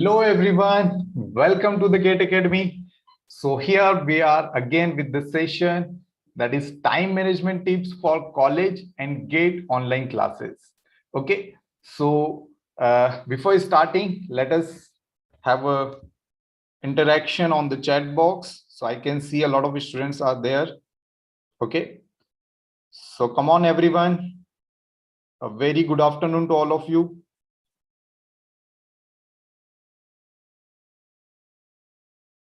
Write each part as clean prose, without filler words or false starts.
Hello everyone, welcome to the GATE Academy. So here we are again with the session that is time management tips for college and GATE online classes. Okay, so before starting, let us have a interaction on the chat box. So I can see a lot of students are there. Okay, so come on everyone. A very good afternoon to all of you.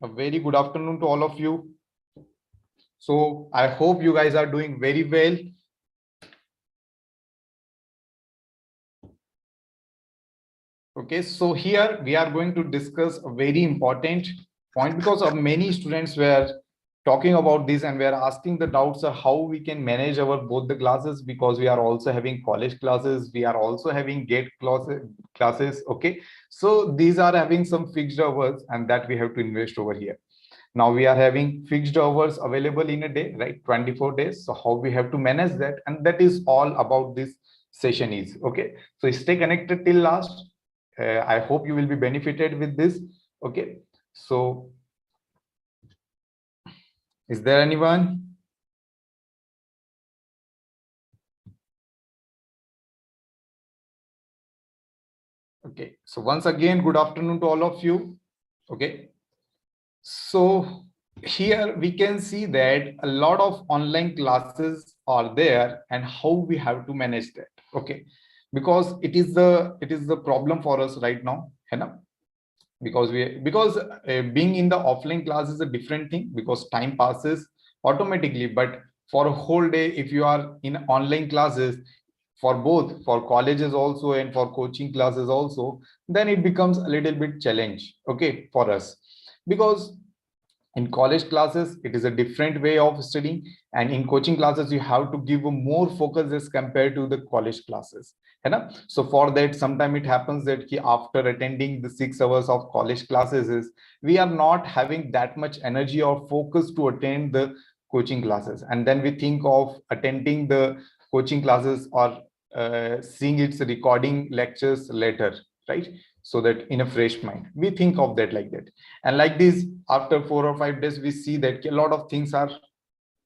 A very good afternoon to all of you. So I hope you guys are doing very well. Okay, so here we are going to discuss a very important point because of many students were talking about this and we are asking the doubts of how we can manage our both the classes because we are also having college classes, we are also having GATE classes. Okay, so these are having some fixed hours and that we have to invest over here. Now we are having fixed hours available in a day, right? 24 days. So how we have to manage that, and that is all about this session is. Okay, so stay connected till last. I hope you will be benefited with this. Okay, so is there anyone? Okay, so once again, good afternoon to all of you. Okay, so here we can see that a lot of online classes are there and how we have to manage that. Okay, because it is the problem for us right now, you know, because being in the offline class is a different thing because time passes automatically, but for a whole day if you are in online classes for both for colleges also and for coaching classes also, then it becomes a little bit challenge, okay, for us, because in college classes it is a different way of studying, and in coaching classes you have to give a more focus as compared to the college classes, you know. So for that sometime it happens that after attending the 6 hours of college classes is we are not having that much energy or focus to attend the coaching classes, and then we think of attending the coaching classes or seeing its recording lectures later, right? So that in a fresh mind we think of that like that, and like this after 4 or 5 days we see that a lot of things are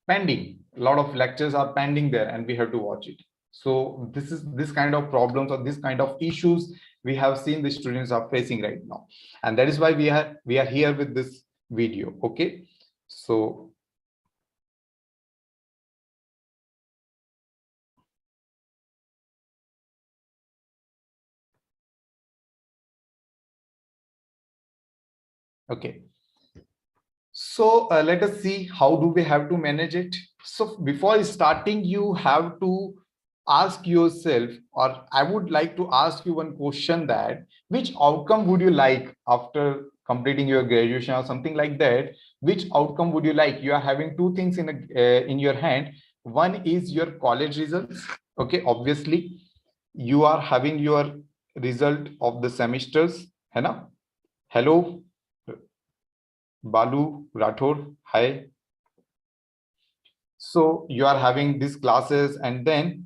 pending, a lot of lectures are pending there and we have to watch it. So this is this kind of problems or this kind of issues we have seen the students are facing right now, and that is why we are here with this video. Okay, so okay, so let us see how do we have to manage it. So before starting, you have to ask yourself, or I would like to ask you one question, that which outcome would you like after completing your graduation or something like that? Which outcome would you like? You are having two things in your hand. One is your college results. Okay, obviously you are having your result of the semesters, है ना? Hello, Balu Rathod, hi. So you are having these classes and then,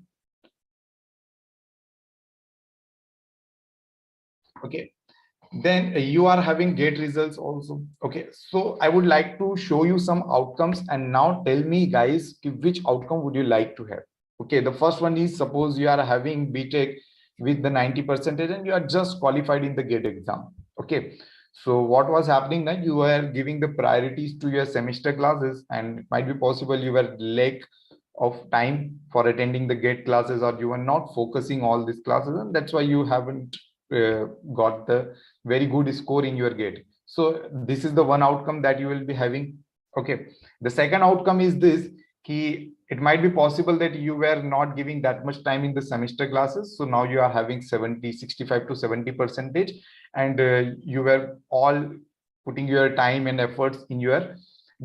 okay, then you are having GATE results also. Okay, so I would like to show you some outcomes and now tell me guys which outcome would you like to have. Okay, the first one is suppose you are having BTech with the 90% and you are just qualified in the GATE exam. Okay, so what was happening that you were giving the priorities to your semester classes, and it might be possible you were lack of time for attending the GATE classes, or you were not focusing all these classes, and that's why you haven't got the very good score in your GATE. So this is the one outcome that you will be having. Okay, the second outcome is this, key. It might be possible that you were not giving that much time in the semester classes, so now you are having 65 to 70%, and you were all putting your time and efforts in your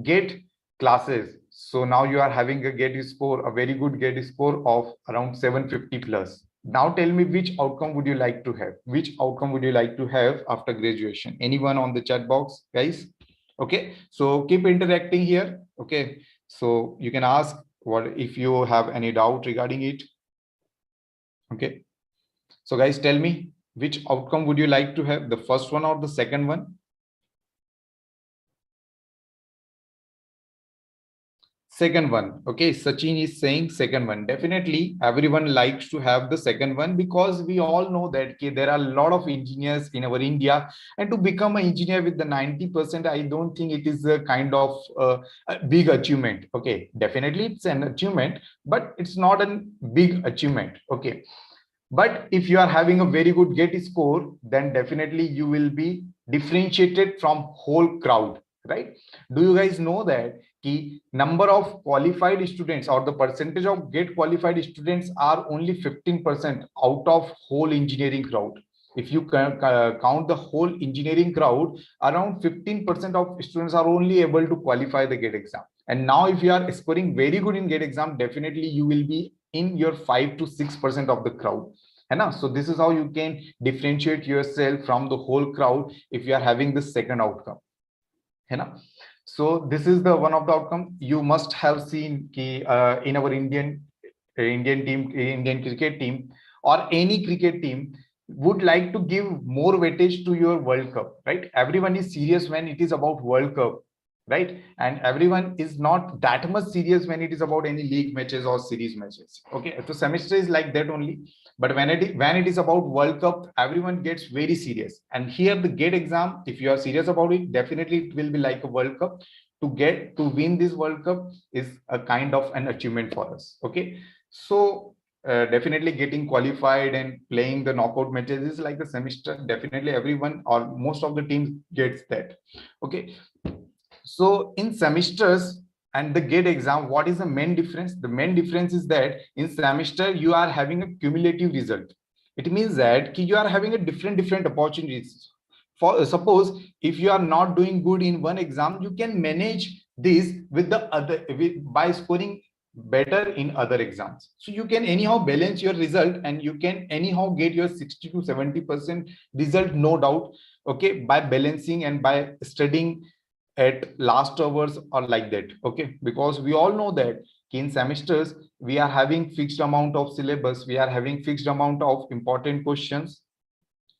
GATE classes. So now you are having a GATE score, a very good GATE score of around 750 plus. Now tell me which outcome would you like to have? Which outcome would you like to have after graduation? Anyone on the chat box, guys? Okay, so keep interacting here. Okay, so you can ask what if you have any doubt regarding it. Okay, so guys, tell me Which outcome would you like to have, the first one or the second one? Second one. Okay, Sachin is saying second one. Definitely everyone likes to have the second one, because we all know that okay, there are a lot of engineers in our India, and to become an engineer with the 90%, I don't think it is a kind of a big achievement. Okay, definitely it's an achievement, but it's not a big achievement. Okay, but if you are having a very good GATE score, then definitely you will be differentiated from whole crowd, right? Do you guys know that the number of qualified students or the percentage of GATE qualified students are only 15% out of whole engineering crowd? If you count the whole engineering crowd, around 15% of students are only able to qualify the GATE exam. And now if you are scoring very good in GATE exam, definitely you will be in your 5 to 6% of the crowd. So this is how you can differentiate yourself from the whole crowd if you are having the second outcome. So this is the one of the outcome. You must have seen in our Indian team, Indian cricket team, or any cricket team would like to give more weightage to your World Cup, right? Everyone is serious when it is about World Cup, right? And everyone is not that much serious when it is about any league matches or series matches. Okay, so semester is like that only. But when it is about World Cup, everyone gets very serious. And here the GATE exam, if you are serious about it, definitely it will be like a World Cup. To win this World Cup is a kind of an achievement for us. Okay, so definitely getting qualified and playing the knockout matches is like the semester. Definitely everyone or most of the teams gets that. Okay, so in semesters and the GATE exam, what is the main difference? The main difference is that in semester you are having a cumulative result. It means that you are having a different opportunities. For suppose if you are not doing good in one exam, you can manage this with the other by scoring better in other exams. So you can anyhow balance your result, and you can anyhow get your 60 to 70% result, no doubt. Okay, by balancing and by studying at last hours or like that. Okay, because we all know that in semesters we are having fixed amount of syllabus, we are having fixed amount of important questions.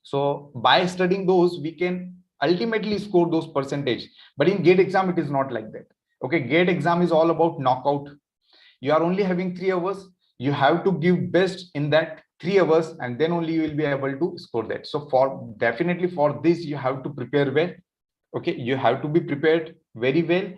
So by studying those, we can ultimately score those percentage. But in GATE exam it is not like that. Okay, GATE exam is all about knockout. You are only having 3 hours, you have to give best in that 3 hours, and then only you will be able to score that. So for definitely for this you have to prepare well. Okay, you have to be prepared very well,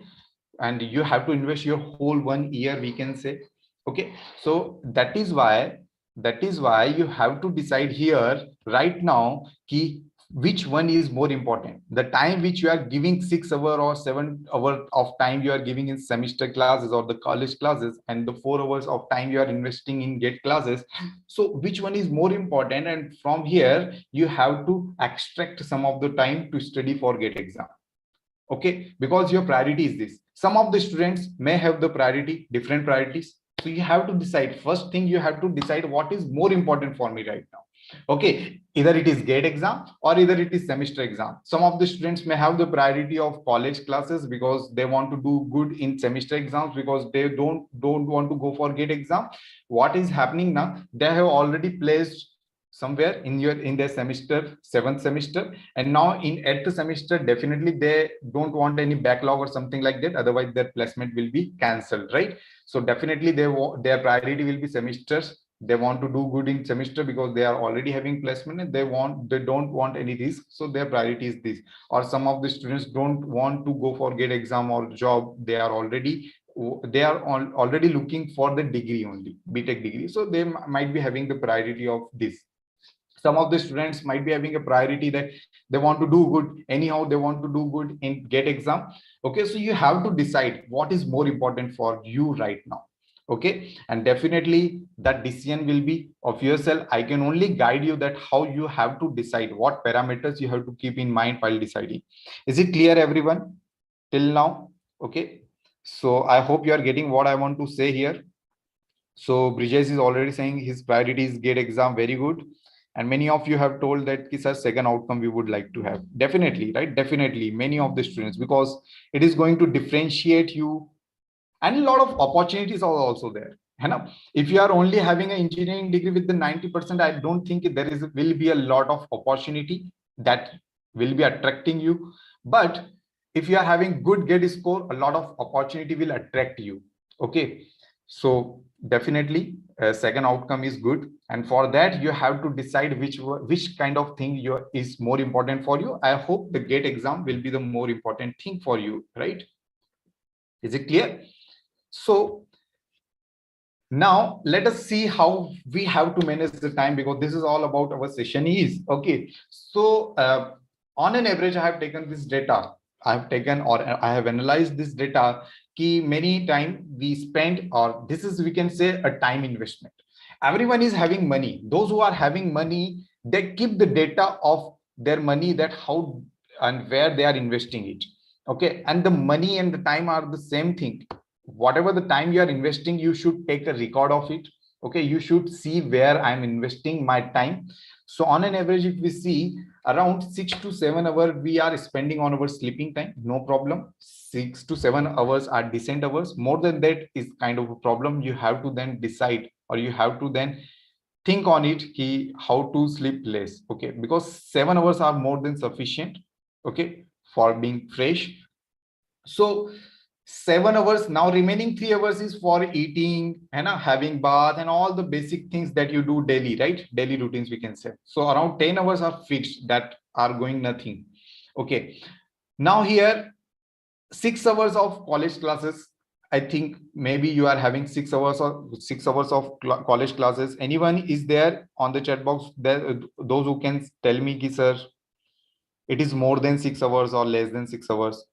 and you have to invest your whole 1 year, we can say. Okay, so that is why you have to decide here right now key which one is more important, the time which you are giving 6 hour or 7 hour of time you are giving in semester classes or the college classes, and the 4 hours of time you are investing in GATE classes. So which one is more important, and from here you have to extract some of the time to study for GATE exam. Okay, because your priority is this. Some of the students may have the priority, different priorities. So you have to decide. First thing, you have to decide what is more important for me right now. Okay, either it is GATE exam or either it is semester exam. Some of the students may have the priority of college classes because they want to do good in semester exams, because they don't want to go for GATE exam. What is happening now, they have already placed somewhere in their semester, 7th semester, and now in 8th semester definitely they don't want any backlog or something like that, otherwise their placement will be cancelled, right? So definitely their priority will be semesters. They want to do good in semester because they are already having placement, and they don't want any risk, so their priority is this. Or some of the students don't want to go for GATE exam or job, they are already looking for the degree only, BTech degree, so they might be having the priority of this. Some of the students might be having a priority that they want to do good anyhow, they want to do good in GATE exam. Okay, so you have to decide what is more important for you right now. Okay, and definitely that decision will be of yourself. I can only guide you that how you have to decide, what parameters you have to keep in mind while deciding. Is it clear everyone till now? Okay, so I hope you are getting what I want to say here. So Brijesh is already saying his priority is GATE exam, very good. And many of you have told that is a second outcome we would like to have. Definitely, right? Definitely, many of the students, because it is going to differentiate you, and a lot of opportunities are also there. है ना? If you are only having an engineering degree with the 90%, I don't think there will be a lot of opportunity that will be attracting you. But if you are having good GATE score, a lot of opportunity will attract you. Okay, so definitely second outcome is good, and for that you have to decide which kind of thing is more important for you. I hope the GATE exam will be the more important thing for you, right? Is it clear? So now let us see how we have to manage the time, because this is all about our session is. Okay, so on an average, I have taken this data. I have analyzed this data. Key many time we spend, or this is, we can say, a time investment. Everyone is having money. Those who are having money, they keep the data of their money, that how and where they are investing it. Okay, and the money and the time are the same thing. Whatever the time you are investing, you should take a record of it. Okay, you should see where I'm investing my time. So on an average, if we see, around 6 to 7 hours we are spending on our sleeping time, no problem. 6 to 7 hours are decent hours. More than that is kind of a problem. You have to then decide, or you have to then think on it, ki how to sleep less. Okay, because 7 hours are more than sufficient, okay, for being fresh. So 7 hours, now remaining 3 hours is for eating and having bath and all the basic things that you do daily, right? Daily routines, we can say. So around 10 hours are fixed, that are going nothing. Okay, now here 6 hours of college classes. I think maybe you are having 6 hours or 6 hours of college classes. Anyone is there on the chat box there, those who can tell me ki, sir, it is more than 6 hours or less than 6 hours?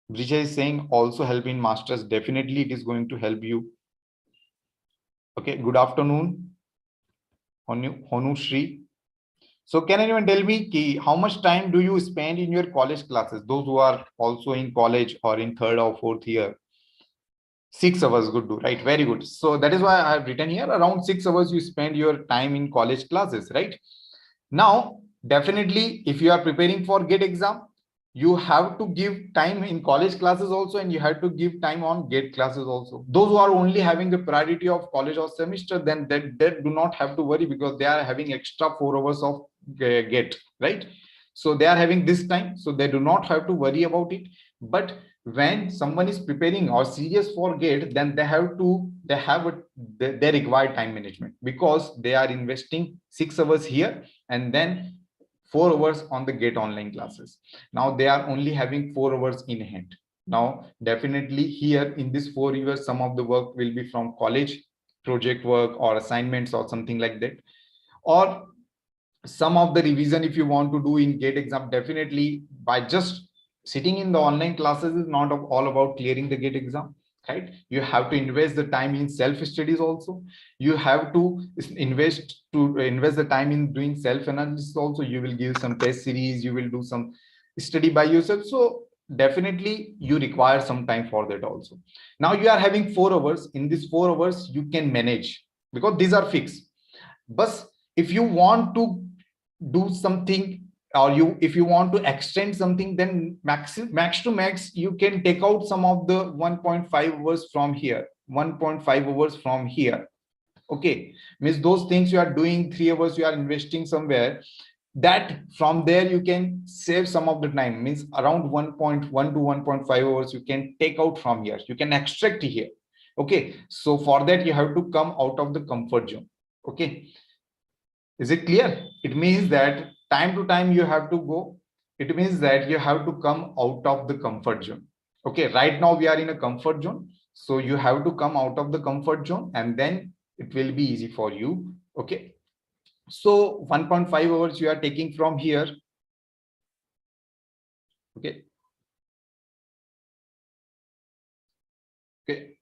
Vijay is saying also help in masters. Definitely it is going to help you. Okay, good afternoon, Honu Shri. So can anyone tell me ki, how much time do you spend in your college classes? Those who are also in college or in third or fourth year. 6 hours, good, right? Very good. So that is why I have written here around 6 hours you spend your time in college classes, right? Now, definitely, if you are preparing for GATE exam, you have to give time in college classes also, and you have to give time on GATE classes also. Those who are only having the priority of college or semester, then they do not have to worry, because they are having extra 4 hours of GATE, right? So they are having this time, so they do not have to worry about it. But when someone is preparing or serious for GATE, then they require time management, because they are investing 6 hours here and then 4 hours on the GATE online classes. Now they are only having 4 hours in hand. Now definitely here in this 4 years, some of the work will be from college, project work or assignments or something like that, or some of the revision if you want to do in GATE exam. Definitely by just sitting in the online classes is not all about clearing the GATE exam, right? You have to invest the time in self studies also. You have to invest the time in doing self analysis also. You will give some test series, you will do some study by yourself. So definitely you require some time for that also. Now you are having 4 hours. In these 4 hours you can manage, because these are fixed. But if you want to do something, or if you want to extend something, then max to max you can take out some of the 1.5 hours from here, 1.5 hours from here. Okay, means those things you are doing 3 hours you are investing somewhere, that from there you can save some of the time, means around 1.1 to 1.5 hours you can take out from here, you can extract here. Okay, so for that you have to come out of the comfort zone. Okay, is it clear? It means that time to time you have to go. It means that you have to come out of the comfort zone. Okay, right now we are in a comfort zone. So you have to come out of the comfort zone, and then it will be easy for you. Okay. So 1.5 hours you are taking from here. Okay. Okay.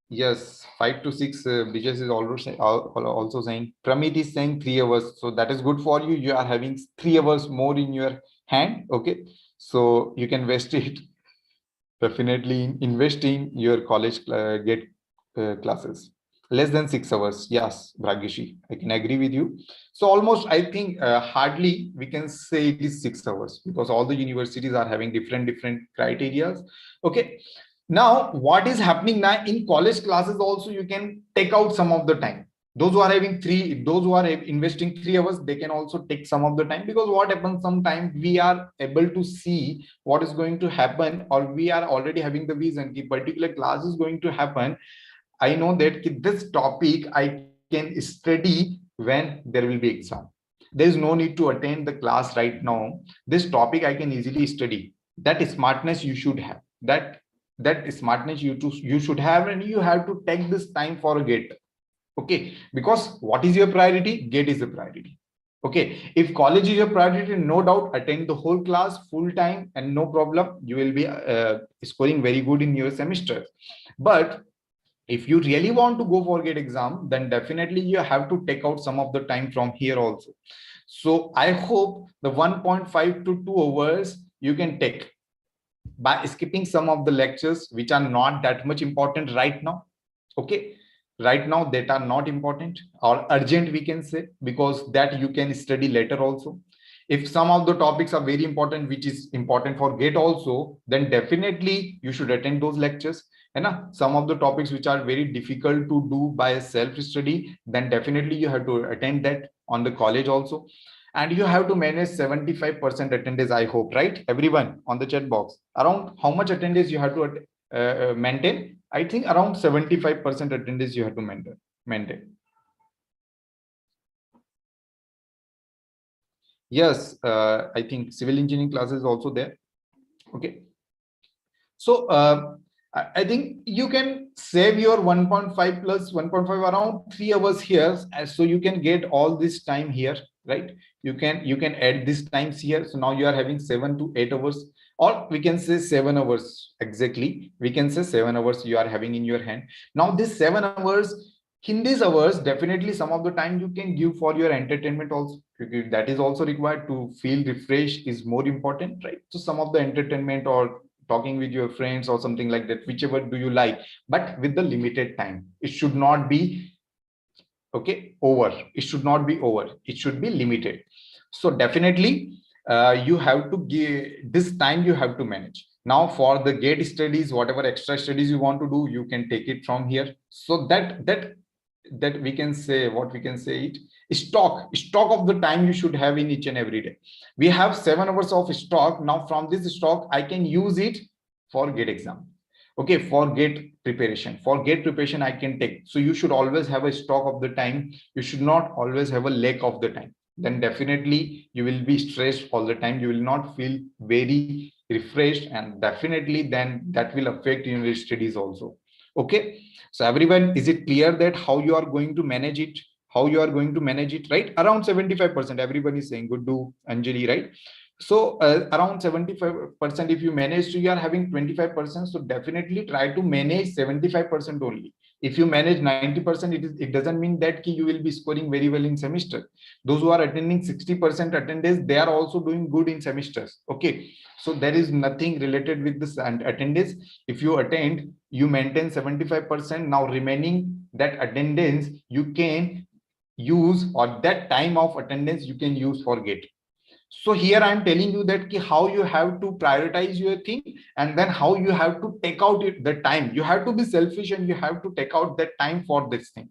Yes, 5 to 6. Brijesh is also saying. Pramit is saying 3 hours. So that is good for you. You are having 3 hours more in your hand. Okay, so you can invest it. Definitely invest in your college GATE classes. Less than 6 hours. Yes, Bhagyashi, I can agree with you. So almost, I think hardly we can say it is 6 hours, because all the universities are having different criteria. Okay. Now, what is happening now in college classes also, you can take out some of the time. Those who are having those who are investing 3 hours, they can also take some of the time, because what happens sometimes we are able to see what is going to happen, or we are already having the vision the particular class is going to happen. I know that this topic I can study when there will be exam. There is no need to attend the class right now. This topic I can easily study. That smartness you should have. That smartness you should have, and you have to take this time for a gate. Okay, because what is your priority? Gate is a priority. Okay, if college is your priority, no doubt attend the whole class full time and no problem. You will be scoring very good in your semester. But if you really want to go for gate exam, then definitely you have to take out some of the time from here also. So I hope the 1.5 to 2 hours you can take by skipping some of the lectures which are not that much important right now. Okay, right now that are not important or urgent, we can say, because that you can study later also. If some of the topics are very important, which is important for gate also, then definitely you should attend those lectures. And some of the topics which are very difficult to do by self study, then definitely you have to attend that on the college also. And you have to manage 75% attendance, I hope, right? Everyone on the chat box, around how much attendance you have to maintain? I think around 75% attendance you have to maintain. Yes, I think civil engineering class is also there. Okay. So I think you can save your 1.5 plus 1.5 around 3 hours here. So you can get all this time here, right? You can add these times here. So now you are having 7 to 8 hours, or we can say 7 hours exactly. We can say 7 hours you are having in your hand. Now this 7 hours, in these hours, definitely some of the time you can give for your entertainment also. That is also required to feel refreshed is more important, right? So some of the entertainment or talking with your friends or something like that, whichever do you like, but with the limited time. It should not be over. It should not be over. It should be limited. So definitely you have to give this time, you have to manage. Now for the gate studies, whatever extra studies you want to do, you can take it from here. So that we can say, what we can say it, stock of the time you should have in each and every day. We have 7 hours of stock. Now from this stock I can use it for gate exam. Okay, for gate preparation I can take. So you should always have a stock of the time. You should not always have a lack of the time. Then definitely you will be stressed all the time. You will not feel very refreshed, and definitely then that will affect your studies also. Okay, so everyone, is it clear that how you are going to manage it? How you are going to manage it, right? Around 75%, everybody is saying good, do Anjali, right? So around 75%, if you manage to, you are having 25%. So definitely try to manage 75% only. If you manage 90%, it doesn't mean that you will be scoring very well in semester. Those who are attending 60% attendance, they are also doing good in semesters. Okay, so there is nothing related with this attendance. If you attend, you maintain 75%. Now remaining that attendance you can use, or that time of attendance you can use for gate. So here I am telling you that how you have to prioritize your thing, and then how you have to take out the time. You have to be selfish and you have to take out that time for this thing.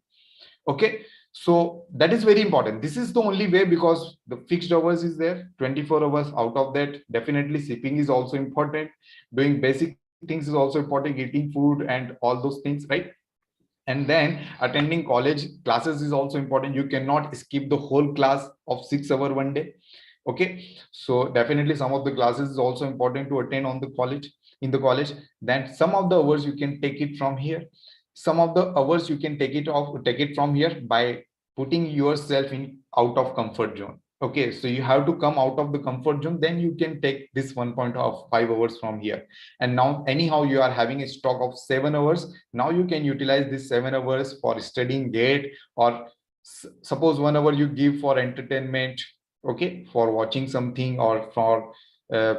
Okay, so that is very important. This is the only way, because the fixed hours is there, 24 hours. Out of that, definitely sleeping is also important. Doing basic things is also important, eating food and all those things, right? And then attending college classes is also important. You cannot skip the whole class of 6 hours one day. Okay, so definitely some of the classes is also important to attend on the college, in the college. Then some of the hours you can take it from here. Some of the hours you can take it from here by putting yourself in out of comfort zone. Okay, so you have to come out of the comfort zone, then you can take this 1.5 hours from here. And now anyhow you are having a stock of 7 hours. Now you can utilize this 7 hours for studying gate, or suppose 1 hour you give for entertainment. Okay, for watching something, or for uh,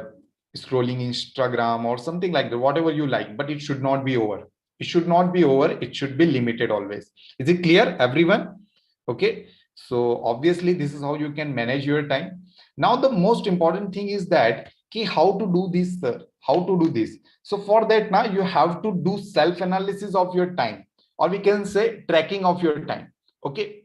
scrolling Instagram or something like that, whatever you like. But it should not be over. It should not be over. It should be limited always. Is it clear, everyone? Okay, so obviously this is how you can manage your time. Now the most important thing is that ki how to do this, sir, how to do this. So for that now you have to do self analysis of your time, or we can say tracking of your time. Okay,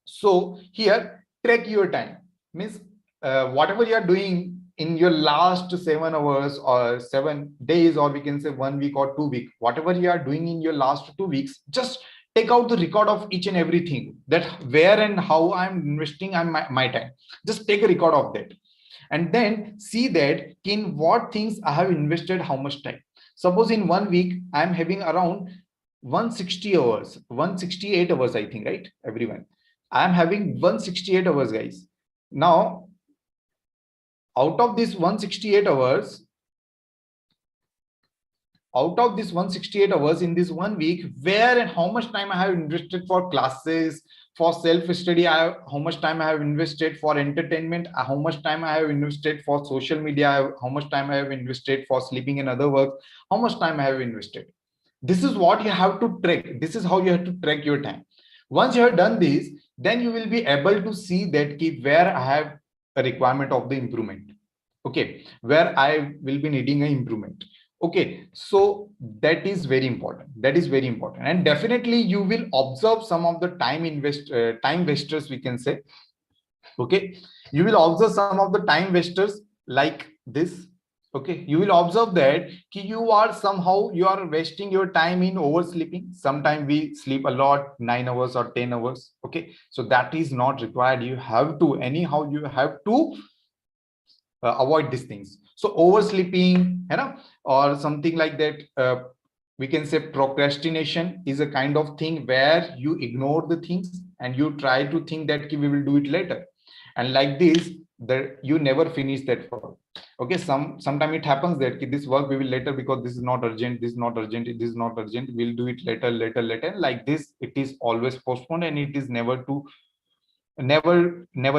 so here track your time means whatever you are doing in your last 7 hours or 7 days, or we can say 1 week or 2 weeks, whatever you are doing in your last 2 weeks, just take out the record of each and everything, that where and how I'm investing my time. Just take a record of that, and then see that in what things I have invested how much time. Suppose in 1 week I'm having around 160 hours, 168 hours, I think, right, everyone? I'm having 168 hours, guys. Now, out of this 168 hours, in this 1 week, where and how much time I have invested for classes, for self-study, how much time I have invested for entertainment, how much time I have invested for social media, how much time I have invested for sleeping and other work, how much time I have invested. This is what you have to track. This is how you have to track your time. Once you have done this, then you will be able to see that where I have a requirement of the improvement. Okay, where I will be needing an improvement. Okay, so that is very important. That is very important, and definitely you will observe some of the time wasters, we can say. Okay, you will observe some of the time wasters like this. Okay, you will observe that you are wasting your time in oversleeping. Sometimes we sleep a lot, 9 hours or 10 hours. Okay, so that is not required. You have to anyhow, you have to avoid these things. So oversleeping, or something like that, we can say procrastination is a kind of thing where you ignore the things and you try to think that we will do it later, and like this, that you never finish that work. Okay, sometimes it happens that this work we will later, because this is not urgent, this is not urgent, this is not urgent, we'll do it later. Like this, it is always postponed, and it is never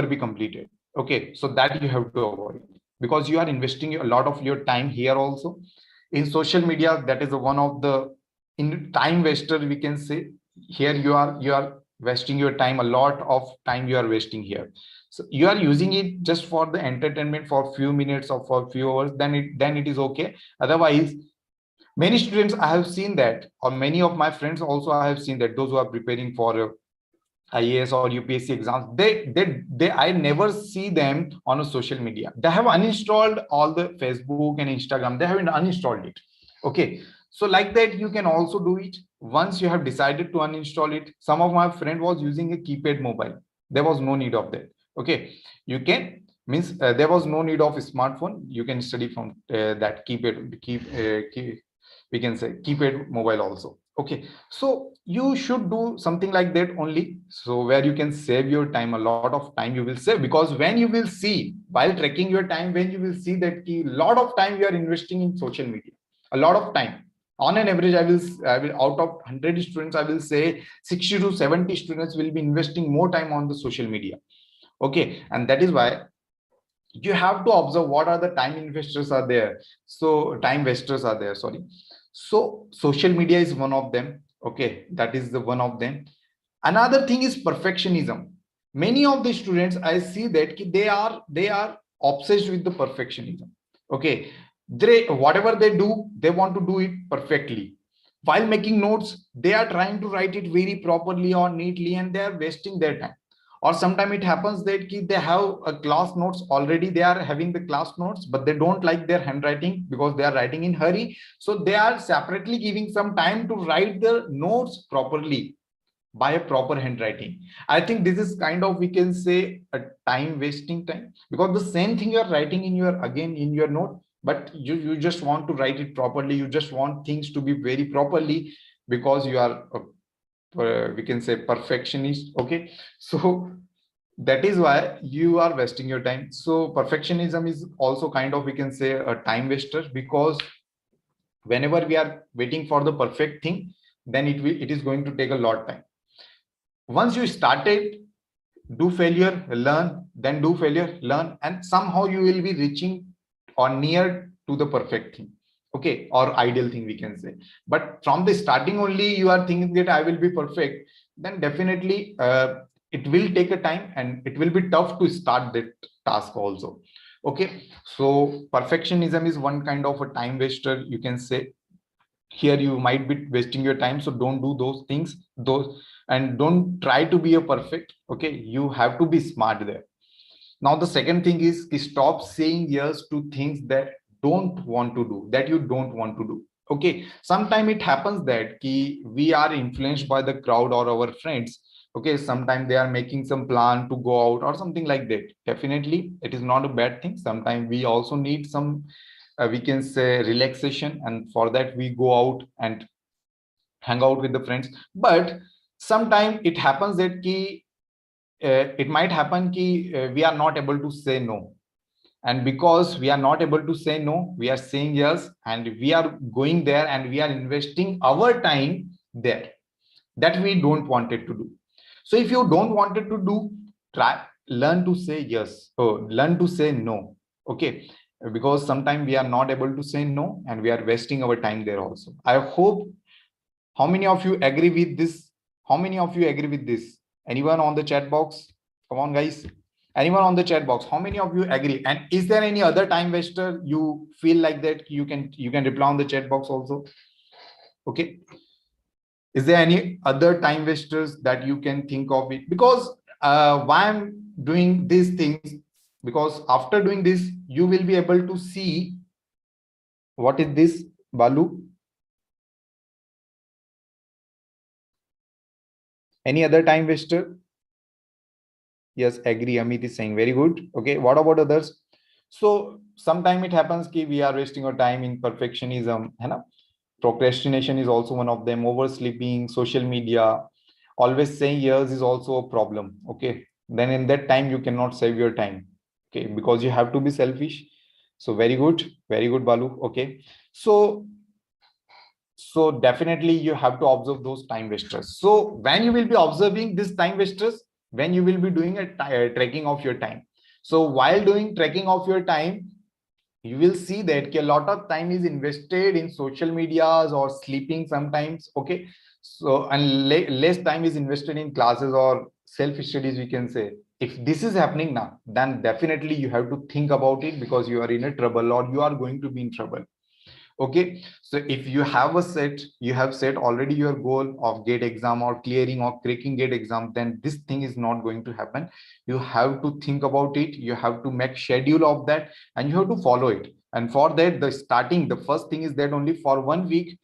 be completed. Okay, so that you have to avoid, because you are investing a lot of your time here also in social media. That is one of the time waster, we can say. Here you are wasting your time, a lot of time you are wasting here. So you are using it just for the entertainment for few minutes or for few hours, then it is okay. Otherwise, many students I have seen that, or many of my friends also I have seen that, those who are preparing for IAS or UPSC exams, they I never see them on a social media. They have uninstalled all the Facebook and Instagram. They haven't uninstalled it. Okay, so like that you can also do it. Once you have decided to uninstall it, some of my friend was using a keypad mobile. There was no need of that. Okay, you can means there was no need of a smartphone. You can study from that we can say keypad mobile also. Okay, so you should do something like that only, so where you can save your time. A lot of time you will save, because when you will see while tracking your time, when you will see that a lot of time you are investing in social media, a lot of time. On an average, I will out of 100 students, I will say 60 to 70 students will be investing more time on the social media. Okay, and that is why you have to observe what are the time investors are there. So time wasters are there, sorry. So social media is one of them. Okay, that is the one of them. Another thing is perfectionism. Many of the students I see that they are obsessed with the perfectionism. Okay, whatever they do, they want to do it perfectly. While making notes, they are trying to write it very properly or neatly, and they are wasting their time. Or sometimes it happens that they have a class notes already, they are having the class notes, but they don't like their handwriting because they are writing in hurry. So they are separately giving some time to write the notes properly by a proper handwriting. I think this is kind of, we can say, a time wasting time, because the same thing you are writing in your note, but you just want to write it properly. You just want things to be very properly, because you are we can say perfectionist. Okay, so that is why you are wasting your time. So perfectionism is also kind of, we can say, a time waster, because whenever we are waiting for the perfect thing, then it is going to take a lot of time. Once you started, do failure, learn, then do failure, learn, and somehow you will be reaching or near to the perfect thing. Okay, or ideal thing, we can say. But from the starting only you are thinking that I will be perfect, then definitely it will take a time, and it will be tough to start that task also. Okay, so perfectionism is one kind of a time waster, you can say. Here you might be wasting your time, so don't do those things, those, and don't try to be a perfect. Okay, you have to be smart there. Now the second thing is stop saying yes to things that don't want to do, that you don't want to do. Okay, sometimes it happens that we are influenced by the crowd or our friends. Okay, sometimes they are making some plan to go out or something like that. Definitely it is not a bad thing. Sometimes we also need some we can say relaxation, and for that we go out and hang out with the friends. But sometimes it happens that it might happen we are not able to say no, and because we are not able to say no, we are saying yes, and we are going there and we are investing our time there that we don't want it to do. So if you don't want it to do, try learn to say yes or learn to say no. Okay, because sometimes we are not able to say no and we are wasting our time there also. I hope, how many of you agree with this? How many of you agree with this? Anyone on the chat box? Come on, guys. Anyone on the chat box? How many of you agree? And is there any other time waster you feel like that you can reply on the chat box also? Okay. Is there any other time wasters that you can think of it? Because why I'm doing these things? Because after doing this, you will be able to see what is this, Balu? Any other time waster? Yes, agree. Amit is saying very good. Okay, what about others? So sometime it happens कि we are wasting our time in perfectionism, है ना? Procrastination is also one of them. Oversleeping, social media, always saying yes is also a problem. Okay, then in that time you cannot save your time. Okay, because you have to be selfish. So very good, Balu. Okay, so definitely you have to observe those time wasters. So when you will be observing these time wasters, when you will be doing a tracking of your time. So while doing tracking of your time, you will see that a lot of time is invested in social medias or sleeping sometimes. Okay, so and less time is invested in classes or self studies, we can say. If this is happening now, then definitely you have to think about it, because you are in a trouble or you are going to be in trouble. Okay, so if you have a set, you have set already your goal of gate exam or clearing or cracking gate exam, then this thing is not going to happen. You have to think about it, you have to make schedule of that, and you have to follow it. And for that, the first thing is that only for 1 week,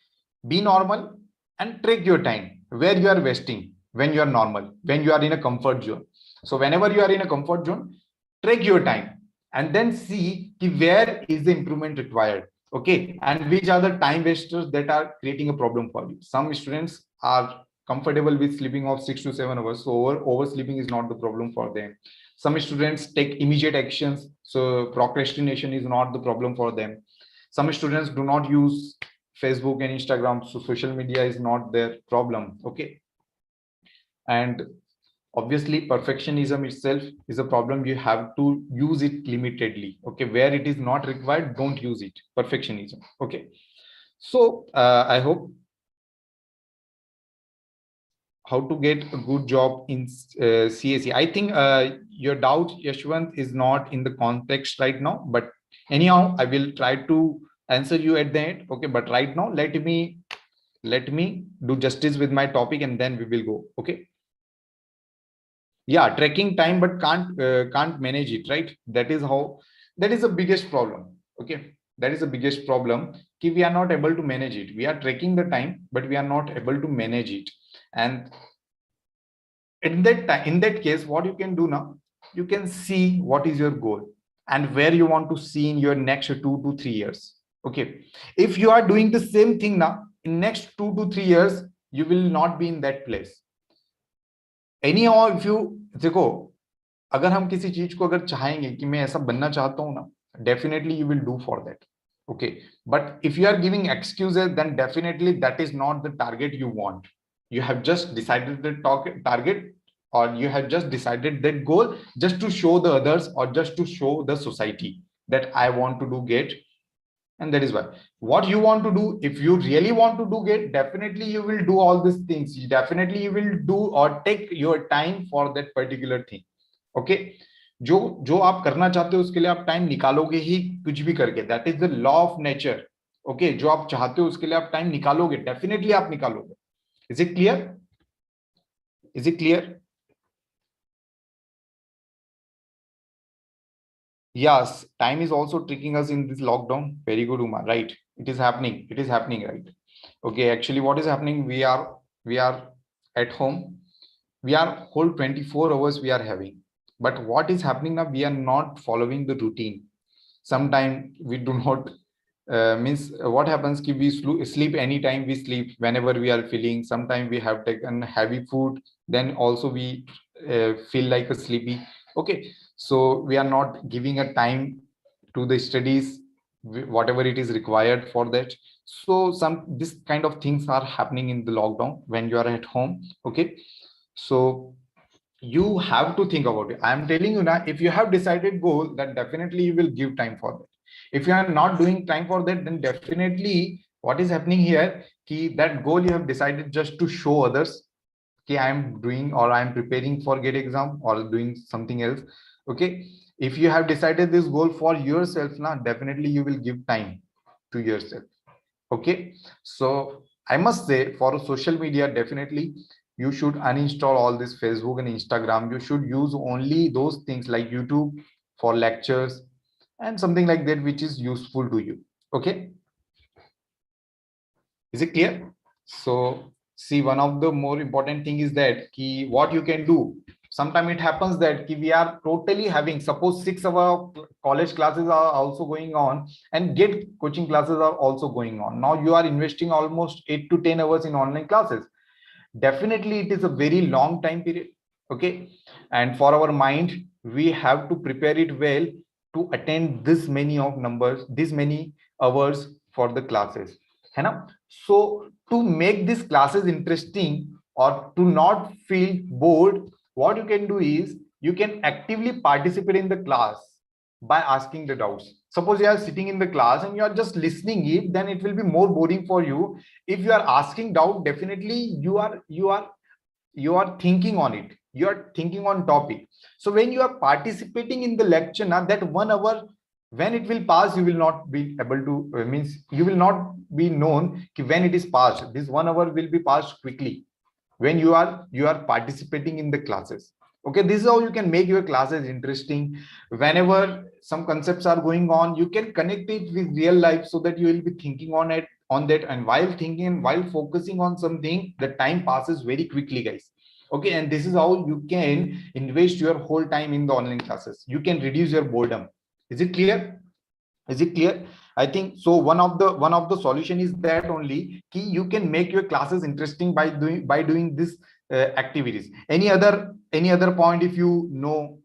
be normal and track your time where you are wasting when you are normal, when you are in a comfort zone. So whenever you are in a comfort zone, track your time and then see where is the improvement required. Okay, and which are the time wasters that are creating a problem for you. Some students are comfortable with sleeping of 6 to 7 hours, so oversleeping is not the problem for them. Some students take immediate actions, so procrastination is not the problem for them. Some students do not use Facebook and Instagram, so social media is not their problem. Okay, and obviously perfectionism itself is a problem. You have to use it limitedly. Okay, where it is not required, don't use it, perfectionism. Okay, so I hope, how to get a good job in CAC. I think your doubt, Yashwant, is not in the context right now, but anyhow I will try to answer you at the end. Okay, but right now let me do justice with my topic and then we will go. Okay, yeah, tracking time but can't manage it, right? That is the biggest problem. Okay, that is the biggest problem. We are not able to manage it. We are tracking the time but we are not able to manage it. And in that case, what you can do now, you can see what is your goal and where you want to see in your next 2 to 3 years. Okay, if you are doing the same thing now, in next 2 to 3 years you will not be in that place. Anyhow, if you देखो, अगर हम किसी चीज को अगर चाहेंगे कि मैं ऐसा बनना चाहता हूं ना, definitely you will do for that. Okay, but if you are giving excuses, then definitely that is not the target you want. You have just decided the target, or you have just decided that goal just to show the others or just to show the society that I want to do get. And that is why what you want to do, if you really want to do get, definitely you will do all these things. Definitely you will do or take your time for that particular thing. Okay, जो जो आप करना चाहते हो उसके लिए आप time निकालोगे ही, कुछ भी करके. That is the law of nature. Okay, जो आप चाहते हो उसके लिए आप टाइम निकालोगे, डेफिनेटली आप निकालोगे. Is it clear? Is it clear? Yes, time is also tricking us in this lockdown. Very good, Uma. Right. It is happening. It is happening, right? Okay, actually, what is happening? We are at home. We are whole 24 hours we are having. But what is happening now? We are not following the routine. Sometimes we do not means what happens ki we sleep anytime we sleep whenever we are feeling. Sometimes we have taken heavy food, then also we feel like a sleepy. Okay, so we are not giving a time to the studies, whatever it is required for that. So some this kind of things are happening in the lockdown when you are at home. Okay, so you have to think about it. I am telling you now, if you have decided goal, that definitely you will give time for that. If you are not doing time for that, then definitely what is happening here, ki that goal you have decided just to show others ki I am doing or I am preparing for GATE exam or doing something else. Okay, if you have decided this goal for yourself now, definitely you will give time to yourself. Okay, so I must say for social media, definitely you should uninstall all this Facebook and Instagram. You should use only those things like YouTube for lectures and something like that which is useful to you. Okay, is it clear? So see, one of the more important thing is that key what you can do. Sometimes it happens that we are totally having, suppose 6 hour college classes are also going on and GATE coaching classes are also going on. Now you are investing almost 8 to 10 hours in online classes. Definitely it is a very long time period. Okay, and for our mind we have to prepare it well to attend this many of numbers, this many hours for the classes, है ना? So to make these classes interesting or to not feel bored, what you can do is you can actively participate in the class by asking the doubts. Suppose you are sitting in the class and you are just listening it, then it will be more boring for you. If you are asking doubt, definitely you are thinking on it, you are thinking on topic. So when you are participating in the lecture now, that 1 hour when it will pass, you will not be able to means you will not be known when it is passed. This 1 hour will be passed quickly when you are participating in the classes. Okay, this is how you can make your classes interesting. Whenever some concepts are going on, you can connect it with real life so that you will be thinking on it, on that, and while thinking, while focusing on something, the time passes very quickly, guys. Okay, and this is how you can invest your whole time in the online classes. You can reduce your boredom. Is it clear? Is it clear? I think so. One of the solution is that only key you can make your classes interesting by doing this activities. Any other point, if you know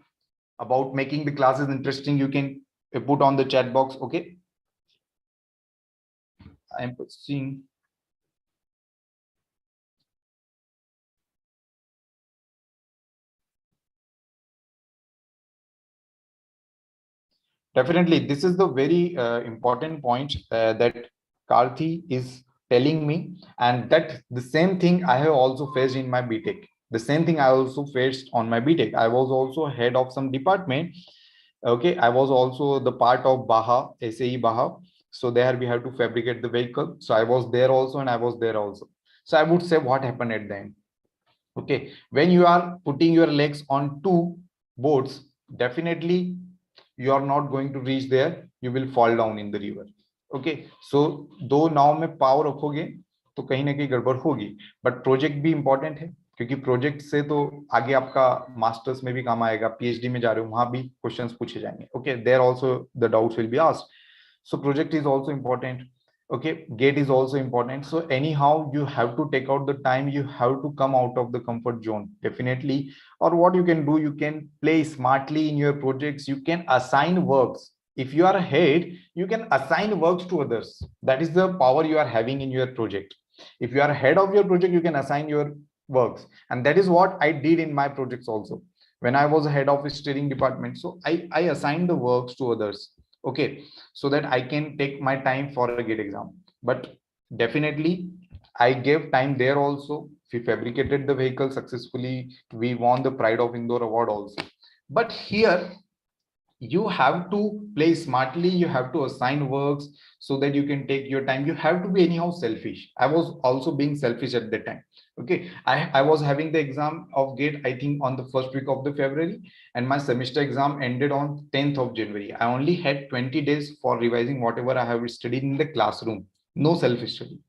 about making the classes interesting, you can put on the chat box. Okay, I am seeing. Definitely, this is the very important point that Karthi is telling me, and that the same thing I have also faced in my BTech. The same thing I also faced on my BTech. I was also head of some department. Okay, I was also the part of Baha, SAE Baha. So there we have to fabricate the vehicle. So I was there also, and I was there also. So I would say what happened at the end. Okay, when you are putting your legs on two boats, definitely you are not going to reach there. You will fall down in the river. Okay, so दो नाव में पाव रखोगे तो कहीं ना कहीं गड़बड़ होगी. But project भी इंपॉर्टेंट है, क्योंकि प्रोजेक्ट से तो आगे आपका मास्टर्स में भी काम आएगा. पीएचडी में जा रहे हो, वहां भी क्वेश्चंस पूछे जाएंगे. Okay, there also the doubts will be asked. So project is also important. Okay, GATE is also important. So anyhow you have to take out the time, you have to come out of the comfort zone, definitely. Or what you can do, you can play smartly in your projects. You can assign works. If you are a head, you can assign works to others. That is the power you are having in your project. If you are head of your project, you can assign your works, and that is what I did in my projects also. When I was head of steering department, so I assigned the works to others. Okay, so that I can take my time for a GATE exam. But definitely I gave time there also. We fabricated the vehicle successfully. We won the Pride of Indore award also. But here you have to play smartly, you have to assign works so that you can take your time. You have to be anyhow selfish. I was also being selfish at that time. Okay, I was having the exam of GATE, I think on the first week of the February, and my semester exam ended on 10th of January. I only had 20 days for revising whatever I have studied in the classroom. No self study.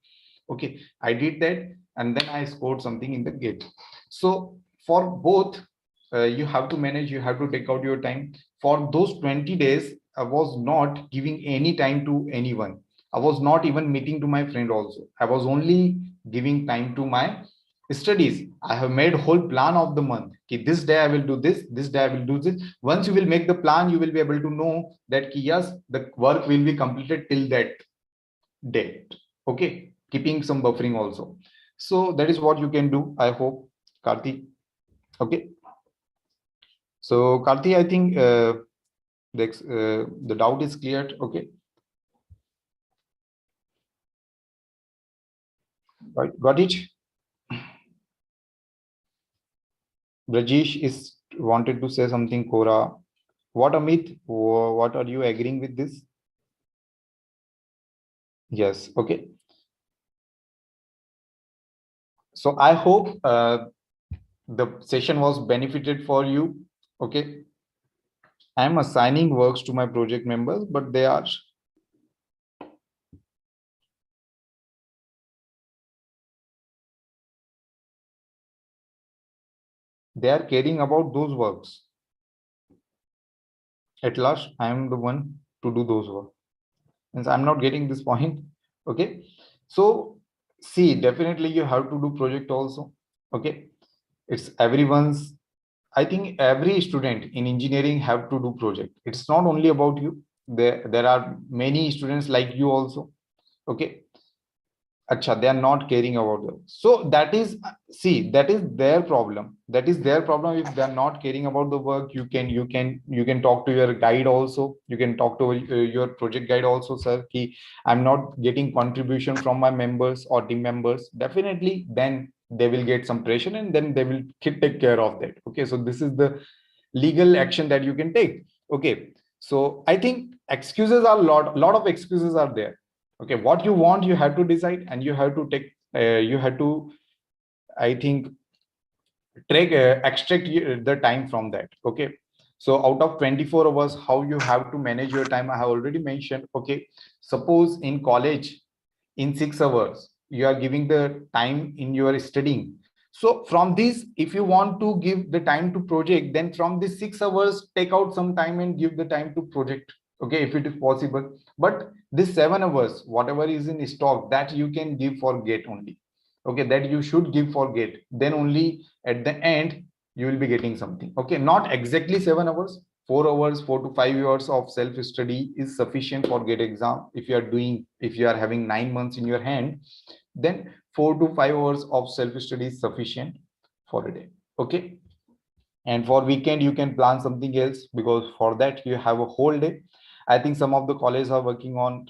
Okay, I did that, and then I scored something in the GATE. So for both, you have to manage, you have to take out your time. For those 20 days, I was not giving any time to anyone. I was not even meeting to my friend also. I was only giving time to my studies. I have made whole plan of the month. Okay, this day I will do this day I will do this. Once you will make the plan, you will be able to know that yes, the work will be completed till that date. Okay, keeping some buffering also. So that is what you can do, I hope, Karthi. Okay, so Karthi, I think the doubt is cleared. Okay, got it. Brajesh is wanted to say something. Kora, what, Amit, what are you agreeing with this? Yes. Okay, so I hope the session was benefited for you. Okay, I am assigning works to my project members, but they are caring about those works. At last, I am the one to do those work. And I'm not getting this point. Okay, so see, definitely you have to do project also. Okay, it's everyone's. I think every student in engineering have to do project. It's not only about you. There are many students like you also. Okay, Acha, they are not caring about them. So that is, see, that is their problem. That is their problem. If they are not caring about the work, you can talk to your guide also. You can talk to your project guide also, sir. Ki, I'm not getting contribution from my members or team members. Definitely, then they will get some pressure and then they will take care of that. Okay, so this is the legal action that you can take. Okay, so I think excuses are lot of excuses are there. Okay, what you want, you have to decide, and you have to take you have to, I think, take extract the time from that. Okay, so out of 24 hours, how you have to manage your time, I have already mentioned. Okay, suppose in college, in 6 hours you are giving the time in your studying. So from this, if you want to give the time to project, then from this 6 hours take out some time and give the time to project. Okay, if it is possible. But this 7 hours, whatever is in stock, that you can give for GATE only. Okay, that you should give for GATE, then only at the end you will be getting something. Okay, not exactly 7 hours. 4 hours, 4 to 5 hours of self study is sufficient for GATE exam. If you are having 9 months in your hand, then 4 to 5 hours of self study is sufficient for a day. Okay, and for weekend you can plan something else, because for that you have a whole day. I think some of the colleges are working on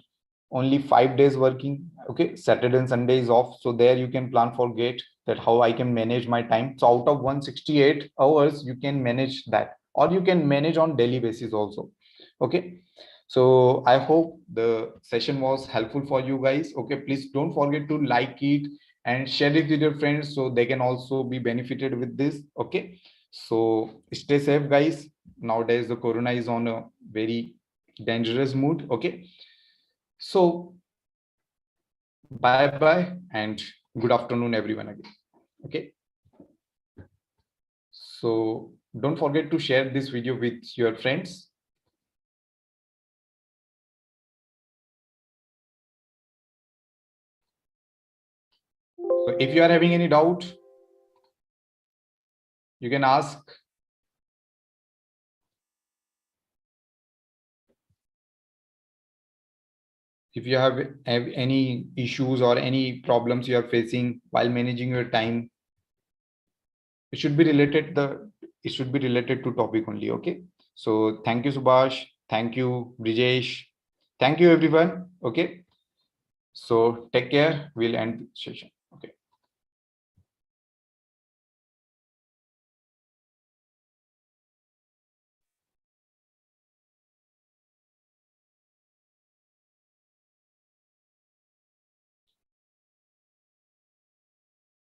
only 5 days working. Okay, Saturday and Sunday is off, so there you can plan for GATE, that how I can manage my time. So out of 168 hours you can manage that, or you can manage on daily basis also. Okay, so I hope the session was helpful for you guys. Okay, please don't forget to like it and share it with your friends so they can also be benefited with this. Okay, so stay safe, guys. Nowadays the corona is on a very dangerous mood. Okay, so bye bye and good afternoon everyone again. Okay, so don't forget to share this video with your friends. So if you are having any doubt, you can ask. If you have any issues or any problems you are facing while managing your time, it should be related to topic only. Okay, so thank you, Subhash. Thank you, Brijesh. Thank you, everyone. Okay, so take care. We'll end the session.